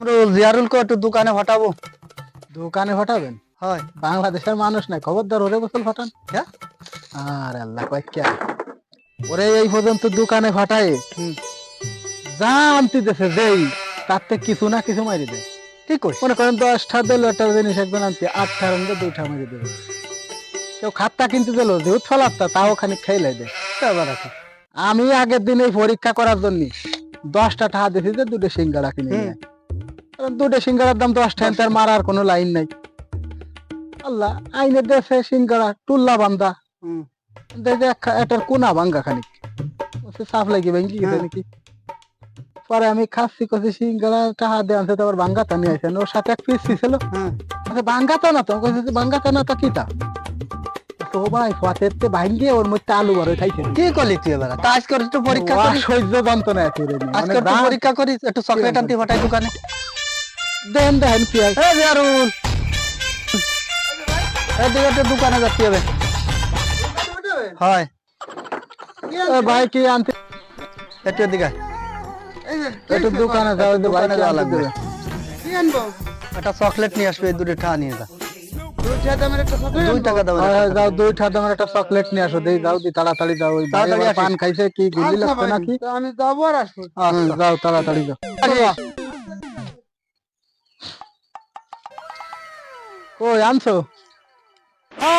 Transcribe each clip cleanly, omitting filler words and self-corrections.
জিয়ারুলকে একটু দোকানে ফাটাবো। দোকানে ফাটাবেন? হয় বাংলাদেশের মানুষ নাই, খবরদার ওরে গোসল ফাটান। হ্যাঁ? আর আল্লাহ কয় কে ওরে এই পর্যন্ত দোকানে ফাটায় হুম, যা আনতে দেশে যেই তাতে কিছু না কিছু মারি দেয়। ঠিক কইস। মনে করেন 10টা দিল একটা জিনিস একজন আনতে 8টা আনবে 2টা মারি দেবে। কেউ খাতটা কিনতে দিল যে উৎফলাতটা তাও খানিক খাইলাই দেয়। ব্যাপার আছে। আমি আগের দিন এই পরীক্ষা করার জন্য 10টা টাকা দিয়েছি যে 2টা সিঙ্গাড়া কিনে নিয়ে আয়। কারণ 2টা সিঙ্গাড়ার দাম 10 টাকা, তার মারার কোনো লাইন নাই। আল্লাহ আইনের দেশে সিঙ্গাড়া টুল্লা বান্ধা হুম, দেখে এটার কোনা ভাঙ্গা খানিক সাফ লাগি ভাঙ্গি গেছে হ্যাঁ। নাকি। পরে আমি খাচ্ছি কছি সিঙ্গাড়া টাকা দিয়ে আনছে, তো আবার ভাঙ্গাতা নিয়ে আসেন, ওর সাথে এক পিস ছিল। হ্যাঁ, ভাঙ্গাতা না তো কইছে ভাঙ্গাতা না তো কিতা তো ভাই ফাতেতে ভাঙ্গিয়ে ওর মধ্যে আলু বড় খাইছে। কি করলি তুই এবার? তা আজকে ওর একটু পরীক্ষা ওয়া করিস। সহ্য যন্ত্রণা আছে রে নিয়ে। আজকে মানে একটু পরীক্ষা করিস, একটু চকলেট আনতে ফাটাই দোকানে। দেন দেন কি হয়। এই জিয়ারুল, এদিকে একটু দোকানে যাচ্ছি হবে। হয় এ ভাই কি আনতে একটু এদিকে আয়। একটু দোকানে যাও, একটু দোকানে ভাইকে যাওয়া আনতে লাগবে। দেবে। কি আনবো? একটা চকলেট নিয়ে আসবে, 2 টাকা নিয়ে যা। 2 দামের একটা চকলেট 2 টাকা দাও। হয়, হয়, যাও 2টা দামের একটা চকলেট নিয়ে আসো। দেই যাও দি তাড়াতাড়ি যাও। ওই ভাই তাড়াতাড়ি আবার আসিস। পান খাইছে কি গুলি আচ্ছা লাগছে ভাই, নাকি। তো আমি যাবো আর আসবো। যাও তাড়াতাড়ি যাও। ওই আনছো?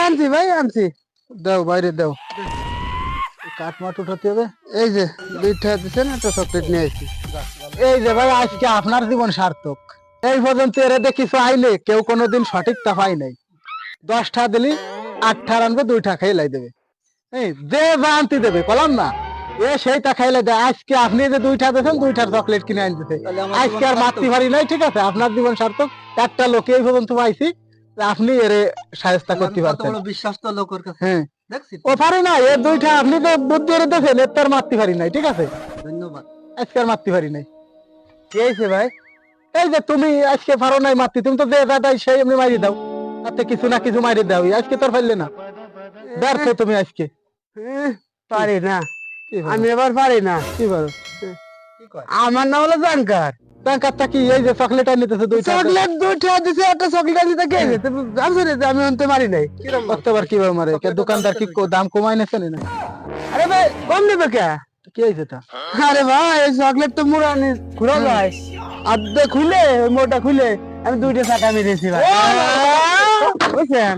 আনছি ভাই, আনছি। দাও বাইরে দাও। কাঠমাট উঠাতে হবে। এই যে 2 টাকা দিচ্ছেন, একটা চকলেট নিয়ে আসছি। এই যে ভাই আজকে আপনার জীবন সার্থক। এই পর্যন্ত এরে দেখিছো আইলে কেউ কোনোদিন সঠিকটা পাই নাই। 10টা দিলি 8টা আনবে 2টা খাইলাই দেবে। এই যে যা আনতে দেবে কলাম না এ সেইটা খাইলে দেয়। আজকে আপনি যে 2টা দিয়েছেন 2টার চকলেট কিনে আনতেছে। তাহলে আমার আজকে জীবন আর মারতে সার্থক। পারি নাই, ঠিক আছে আপনার জীবন সার্থক। একটা লোকে এই পর্যন্ত পাইছি যে আপনি এরে সাহেস্তা আমি করতে কত পারছেন। বড় বিশ্বাস তো লোকের কাছে। হ্যাঁ দেখছিস? ও পারি না, এ 2টা আপনি তো বুদ্ধি এর দেখেন, এর তো আর মারতে পারি নাই, ঠিক আছে ধন্যবাদ। আজকে আর মারতে পারি নাই। কি হয়েছে ভাই? এই যে তুমি আজকে পারো নাই মারতে, তুমি তো যে দাদাই সেই এমনি মারি দাও, তাতে কিছু না কিছু মারি দাও। আজকে তোর পারলে না, ব্যর্থ তুমি আজকে। পারি না, কি পারো? আমি এবার পারি না। কি পারো? কি কয়? আমার নাম হলো জানকার। টাকাটা কি এই যে চকলেট আনিতেছে 2টা চকলেট 2 টাকা দিছে, একটা চকলেট আনতে কে গেছে? জানছো রে যে আমি আনতে পারি নাই। কতবার কিভাবে মারে কে দোকানদার কি দাম কমাই নেছে না? আরে ভাই কম দেবে কে? কি হয়েছে তা? আরে ভাই এই চকলেট তো মুরানি খুলে যায়, আধে খুলে ওই মোটা খুলে আমি 2টা টাকা মেরেছি ভাই, বুঝছেন?